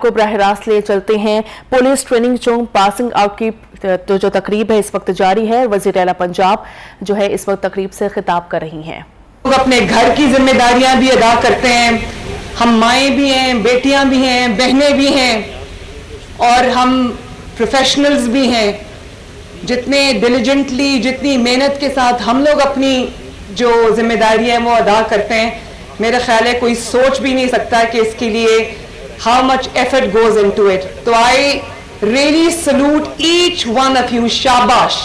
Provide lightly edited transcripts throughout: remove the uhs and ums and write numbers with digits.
आपको बराह रास्त ले चलते हैं पुलिस ट्रेनिंग चौक पासिंग आउट की जो तकरीब है इस वक्त जारी है। वज़ीर आला पंजाब जो है इस वक्त तकरीब से खिताब कर रही हैं। लोग अपने घर की जिम्मेदारियां भी अदा करते हैं, हम माएँ भी हैं, बेटियां भी हैं, बहनें भी हैं और हम प्रोफेशनल्स भी हैं। जितने डिलिजेंटली, जितनी मेहनत के साथ हम लोग अपनी जो जिम्मेदारियां हैं वो अदा करते हैं, मेरा ख्याल है कोई सोच भी नहीं सकता कि इसके लिए how much effort goes into it. तो I really salute each one of you, शाबाश।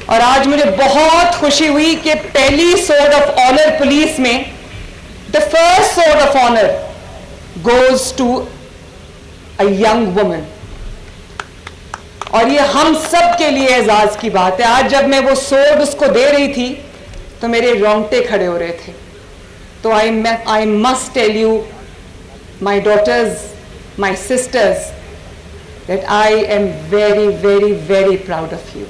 और आज मुझे बहुत खुशी हुई कि पहली सोर्ड ऑफ ऑनर पुलिस में the first sword of honour goes to a young woman, और ये हम सब के लिए एजाज की बात है। आज जब मैं वो सोर्ड उसको दे रही थी तो मेरे रोंगटे खड़े हो रहे थे। तो I must tell you my daughters, my sisters, that I am very very very proud of you.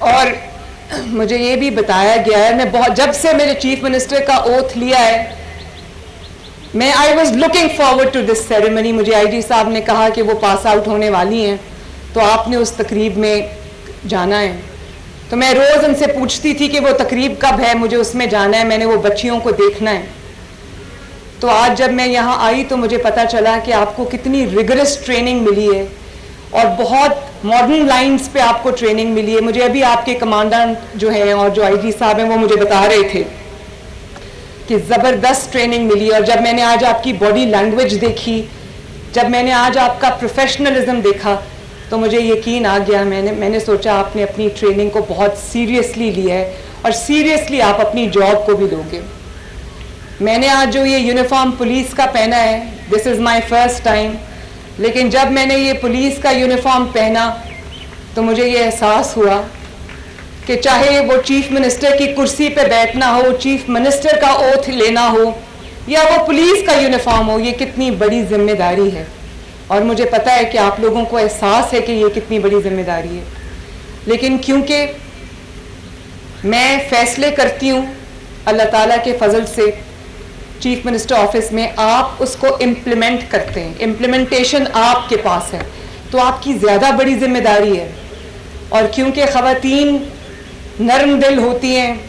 और मुझे ये भी बताया गया है, मैं बहुत जब से मेरे चीफ मिनिस्टर का ओथ लिया है, मैं I was looking forward to this ceremony. मुझे आईजी साहब ने कहा कि वो पास आउट होने वाली हैं तो आपने उस तकरीब में जाना है। तो मैं रोज़ उनसे पूछती थी कि वो तकरीब कब है, मुझे उसमें जाना है, मैंने वो बच्चियों को देखना है। तो आज जब मैं यहाँ आई तो मुझे पता चला कि आपको कितनी रिगरस ट्रेनिंग मिली है और बहुत मॉडर्न लाइंस पे आपको ट्रेनिंग मिली है। मुझे अभी आपके कमांडेंट जो हैं और जो आईजी साहब हैं वो मुझे बता रहे थे कि ज़बरदस्त ट्रेनिंग मिली। और जब मैंने आज आपकी बॉडी लैंग्वेज देखी, जब मैंने आज आपका प्रोफेशनलिज्म देखा तो मुझे यकीन आ गया। मैंने सोचा आपने अपनी ट्रेनिंग को बहुत सीरियसली लिया है और सीरियसली आप अपनी जॉब को भी लोगे। मैंने आज जो ये यूनिफॉर्म पुलिस का पहना है, this is my first time, लेकिन जब मैंने ये पुलिस का यूनिफॉर्म पहना तो मुझे ये एहसास हुआ कि चाहे वो चीफ मिनिस्टर की कुर्सी पे बैठना हो, चीफ मिनिस्टर का ओथ लेना हो या वो पुलिस का यूनिफॉर्म हो, ये कितनी बड़ी जिम्मेदारी है। और मुझे पता है कि आप लोगों को एहसास है कि ये कितनी बड़ी जिम्मेदारी है, लेकिन क्योंकि मैं फैसले करती हूँ अल्लाह ताला के फजल से चीफ मिनिस्टर ऑफिस में, आप उसको इम्प्लीमेंट करते हैं, इम्प्लीमेंटेशन आपके पास है, तो आपकी ज़्यादा बड़ी जिम्मेदारी है। और क्योंकि ख़वातीन नरम दिल होती हैं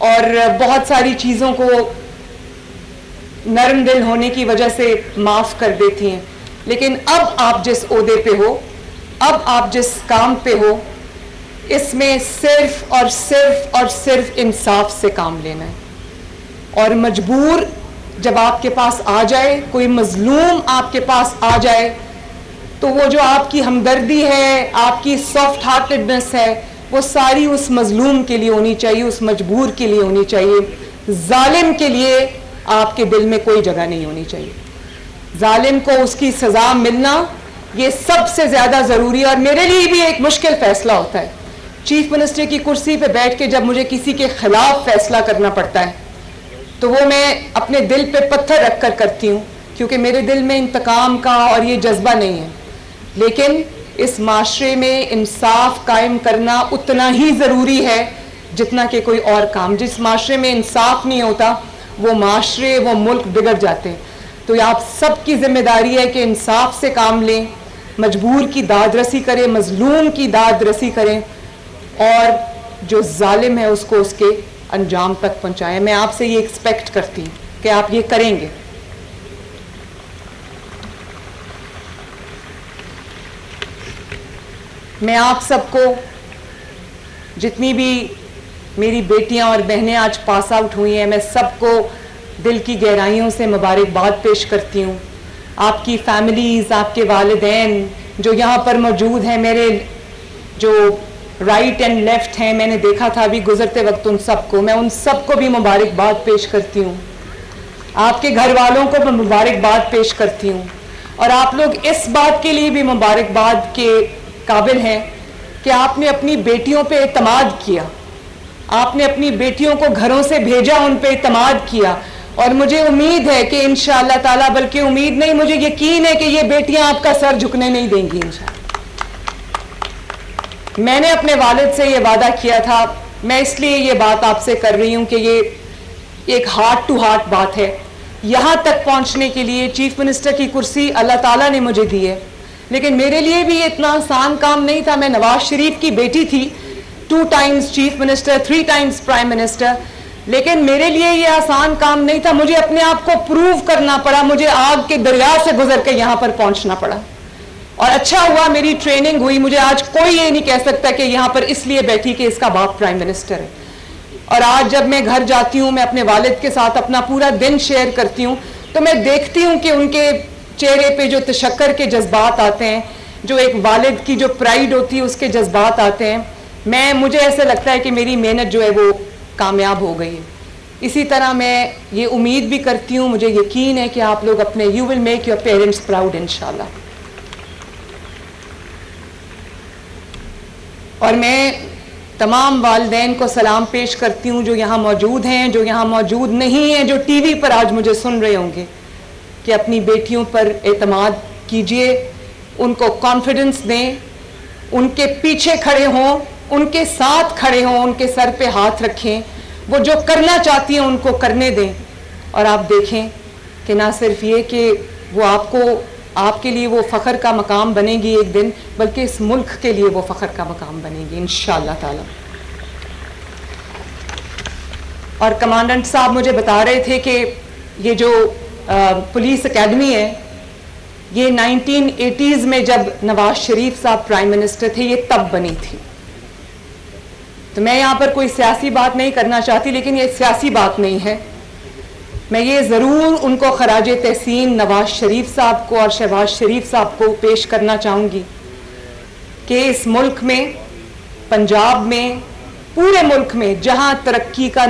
और बहुत सारी चीज़ों को नरम दिल होने की वजह से माफ़ कर देती हैं, लेकिन अब आप जिस ओहदे पे हो, अब आप जिस काम पे हो, इसमें सिर्फ और सिर्फ और सिर्फ इंसाफ से काम लेना है। और मजबूर जब आपके पास आ जाए, कोई मजलूम आपके पास आ जाए, तो वो जो आपकी हमदर्दी है, आपकी सॉफ्ट हार्टेडनेस है, वो सारी उस मजलूम के लिए होनी चाहिए, उस मजबूर के लिए होनी चाहिए। जालिम के लिए आपके दिल में कोई जगह नहीं होनी चाहिए। जालिम को उसकी सज़ा मिलना ये सबसे ज़्यादा ज़रूरी है। और मेरे लिए भी एक मुश्किल फ़ैसला होता है चीफ मिनिस्टर की कुर्सी पे बैठ के, जब मुझे किसी के ख़िलाफ़ फ़ैसला करना पड़ता है तो वो मैं अपने दिल पे पत्थर रख कर करती हूँ, क्योंकि मेरे दिल में इंतकाम का और ये जज्बा नहीं है। लेकिन इस माशरे में इंसाफ कायम करना उतना ही ज़रूरी है जितना कि कोई और काम। जिस माशरे में इंसाफ नहीं होता वो माशरे, वो मुल्क बिगड़ जाते हैं। तो ये आप सब की जिम्मेदारी है कि इंसाफ से काम लें, मजबूर की दाद रसी करें, मजलूम की दाद रसी करें और जो जालिम है उसको उसके अंजाम तक पहुंचाएं। मैं आपसे ये एक्सपेक्ट करती हूँ कि आप ये करेंगे। मैं आप सबको, जितनी भी मेरी बेटियां और बहनें आज पास आउट हुई हैं, मैं सबको दिल की गहराइयों से मुबारकबाद पेश करती हूँ। आपकी फैमिलीज़, आपके वालिदैन जो यहाँ पर मौजूद हैं, मेरे जो राइट एंड लेफ़्ट हैं, मैंने देखा था अभी गुज़रते वक्त उन सबको, मैं उन सबको भी मुबारकबाद पेश करती हूँ। आपके घर वालों को मैं मुबारकबाद पेश करती हूँ। और आप लोग इस बात के लिए भी मुबारकबाद के काबिल हैं कि आपने अपनी बेटियों पे एतमाद किया, आपने अपनी बेटियों को घरों से भेजा, उन पे एतमाद किया। और मुझे उम्मीद है कि इंशाअल्लाह ताला, बल्कि उम्मीद नहीं, मुझे यकीन है कि ये बेटियां आपका सर झुकने नहीं देंगी इंशाअल्लाह। मैंने अपने वालिद से ये वादा किया था, मैं इसलिए ये बात आपसे कर रही हूँ कि ایک ہارٹ ٹو ہارٹ بات ہے. یہاں تک پہنچنے کے لیے چیف منسٹر کی کرسی اللہ تعالیٰ نے مجھے دی ہے, لیکن میرے لیے بھی اتنا آسان کام نہیں تھا. میں نواز شریف کی بیٹی تھی, 2 times chief minister, 3 times prime minister, لیکن میرے لیے یہ آسان کام نہیں تھا. مجھے اپنے آپ کو پروو کرنا پڑا, مجھے آگ کے دریا سے گزر کے یہاں پر پہنچنا پڑا. اور اچھا ہوا میری ٹریننگ ہوئی. مجھے آج کوئی یہ نہیں کہہ سکتا کہ یہاں پر اس لیے بیٹھی کہ اس کا باپ پرائم منسٹر ہے. اور آج جب میں گھر جاتی ہوں, میں اپنے والد کے ساتھ اپنا پورا دن شیئر کرتی ہوں, تو میں دیکھتی ہوں کہ ان کے چہرے پہ جو تشکر کے جذبات آتے ہیں, جو ایک والد کی جو پرائیڈ ہوتی ہے اس کے جذبات آتے ہیں. مجھے ایسا لگتا ہے کہ میری محنت جو ہے وہ کامیاب ہو گئی ہے. اسی طرح میں یہ امید بھی کرتی ہوں, مجھے یقین ہے کہ آپ لوگ اپنے you will make your parents proud انشاءاللہ. اور میں تمام والدین کو سلام پیش کرتی ہوں جو یہاں موجود ہیں, جو یہاں موجود نہیں ہیں, جو ٹی وی پر آج مجھے سن رہے ہوں گے, کہ اپنی بیٹیوں پر اعتماد کیجئے, ان کو کانفیڈنس دیں, ان کے پیچھے کھڑے ہوں, ان کے ساتھ کھڑے ہوں, ان کے سر پہ ہاتھ رکھیں, وہ جو کرنا چاہتی ہیں ان کو کرنے دیں. اور آپ دیکھیں کہ نہ صرف یہ کہ وہ آپ کے لیے وہ فخر کا مقام بنے گی ایک دن, بلکہ اس ملک کے لیے وہ فخر کا مقام بنے گی انشاءاللہ تعالی. اور کمانڈنٹ صاحب مجھے بتا رہے تھے کہ یہ جو پولیس اکیڈمی ہے, یہ 1980s میں جب نواز شریف صاحب پرائم منسٹر تھے, یہ تب بنی تھی. تو میں یہاں پر کوئی سیاسی بات نہیں کرنا چاہتی, لیکن یہ سیاسی بات نہیں ہے. میں یہ ضرور ان کو خراج تحسین نواز شریف صاحب کو اور شہباز شریف صاحب کو پیش کرنا چاہوں گی کہ اس ملک میں, پنجاب میں, پورے ملک میں جہاں ترقی کا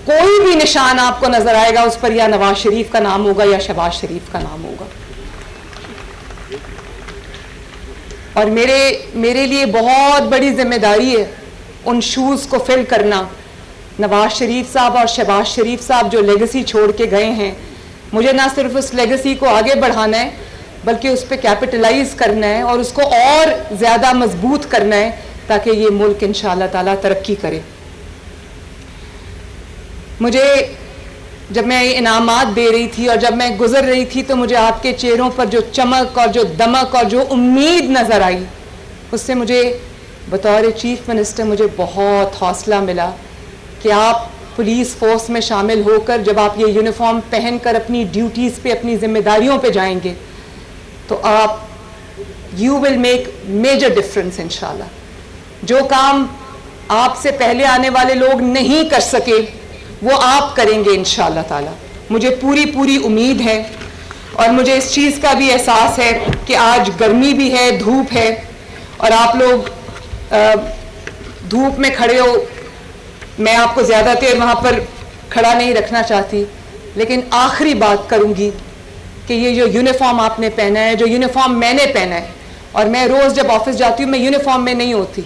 کوئی بھی نشان آپ کو نظر آئے گا, اس پر یا نواز شریف کا نام ہوگا یا شہباز شریف کا نام ہوگا. اور میرے لیے بہت بڑی ذمہ داری ہے ان شوز کو فل کرنا. نواز شریف صاحب اور شہباز شریف صاحب جو لیگسی چھوڑ کے گئے ہیں, مجھے نہ صرف اس لیگسی کو آگے بڑھانا ہے, بلکہ اس پہ کیپٹلائز کرنا ہے اور اس کو اور زیادہ مضبوط کرنا ہے, تاکہ یہ ملک انشاءاللہ تعالیٰ ترقی کرے. مجھے جب میں انعامات دے رہی تھی اور جب میں گزر رہی تھی, تو مجھے آپ کے چہروں پر جو چمک اور جو دمک اور جو امید نظر آئی, اس سے مجھے بطور چیف منسٹر مجھے بہت حوصلہ ملا کہ آپ پولیس فورس میں شامل ہو کر جب آپ یہ یونیفارم پہن کر اپنی ڈیوٹیز پہ, اپنی ذمہ داریوں پہ جائیں گے, تو you will make major difference انشاءاللہ. جو کام آپ سے پہلے آنے والے لوگ نہیں کر سکے, وہ آپ کریں گے انشاءاللہ تعالی. مجھے پوری امید ہے, اور مجھے اس چیز کا بھی احساس ہے کہ آج گرمی بھی ہے, دھوپ ہے, اور آپ لوگ دھوپ میں کھڑے ہو. میں آپ کو زیادہ دیر وہاں پر کھڑا نہیں رکھنا چاہتی, لیکن آخری بات کروں گی کہ یہ جو یونیفارم آپ نے پہنا ہے, جو یونیفارم میں نے پہنا ہے, اور میں روز جب آفس جاتی ہوں میں یونیفارم میں نہیں ہوتی,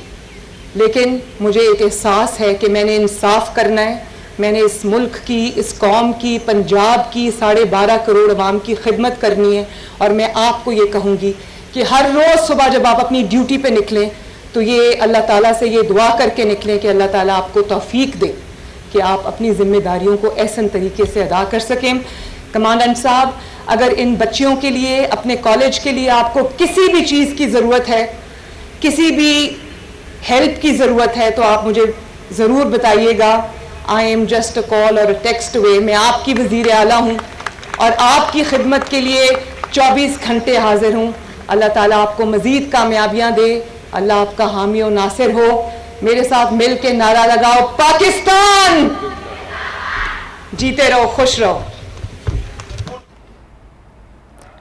لیکن مجھے ایک احساس ہے کہ میں نے انصاف کرنا ہے. میں نے اس ملک کی, اس قوم کی, پنجاب کی 12.5 کروڑ عوام کی خدمت کرنی ہے. اور میں آپ کو یہ کہوں گی کہ ہر روز صبح جب آپ اپنی ڈیوٹی پہ نکلیں, تو یہ اللہ تعالیٰ سے یہ دعا کر کے نکلیں کہ اللہ تعالیٰ آپ کو توفیق دے کہ آپ اپنی ذمہ داریوں کو احسن طریقے سے ادا کر سکیں. کمانڈنٹ صاحب, اگر ان بچیوں کے لیے, اپنے کالج کے لیے آپ کو کسی بھی چیز کی ضرورت ہے, کسی بھی ہیلپ کی ضرورت ہے, تو آپ مجھے ضرور بتائیے گا. آئی ایم جسٹ اے کال اور اے ٹیکسٹ اوے. میں آپ کی وزیر اعلیٰ ہوں اور آپ کی خدمت کے لیے 24 گھنٹے حاضر ہوں. اللہ تعالیٰ آپ کو مزید کامیابیاں دے, اللہ آپ کا حامی و ناصر ہو. میرے ساتھ مل کے نعرہ لگاؤ, پاکستان جیتے رہو, خوش رہو.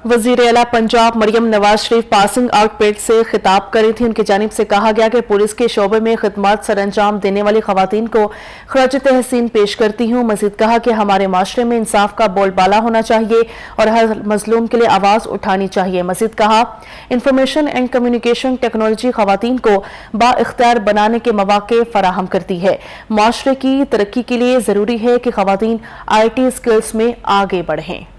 وزیر اعلیٰ Punjab Maryam Nawaz Sharif passing out period سے خطاب کر رہی تھی. ان کی جانب سے کہا گیا کہ پولیس کے شعبے میں خدمات سر انجام دینے والی خواتین کو خراج تحسین پیش کرتی ہوں. مزید کہا کہ ہمارے معاشرے میں انصاف کا بول بالا ہونا چاہیے اور ہر مظلوم کے لیے آواز اٹھانی چاہیے. مزید کہا انفارمیشن اینڈ کمیونیکیشن ٹیکنالوجی خواتین کو با اختیار بنانے کے مواقع فراہم کرتی ہے. معاشرے کی ترقی کے لیے ضروری ہے کہ خواتین IT اسکلز میں آگے بڑھیں.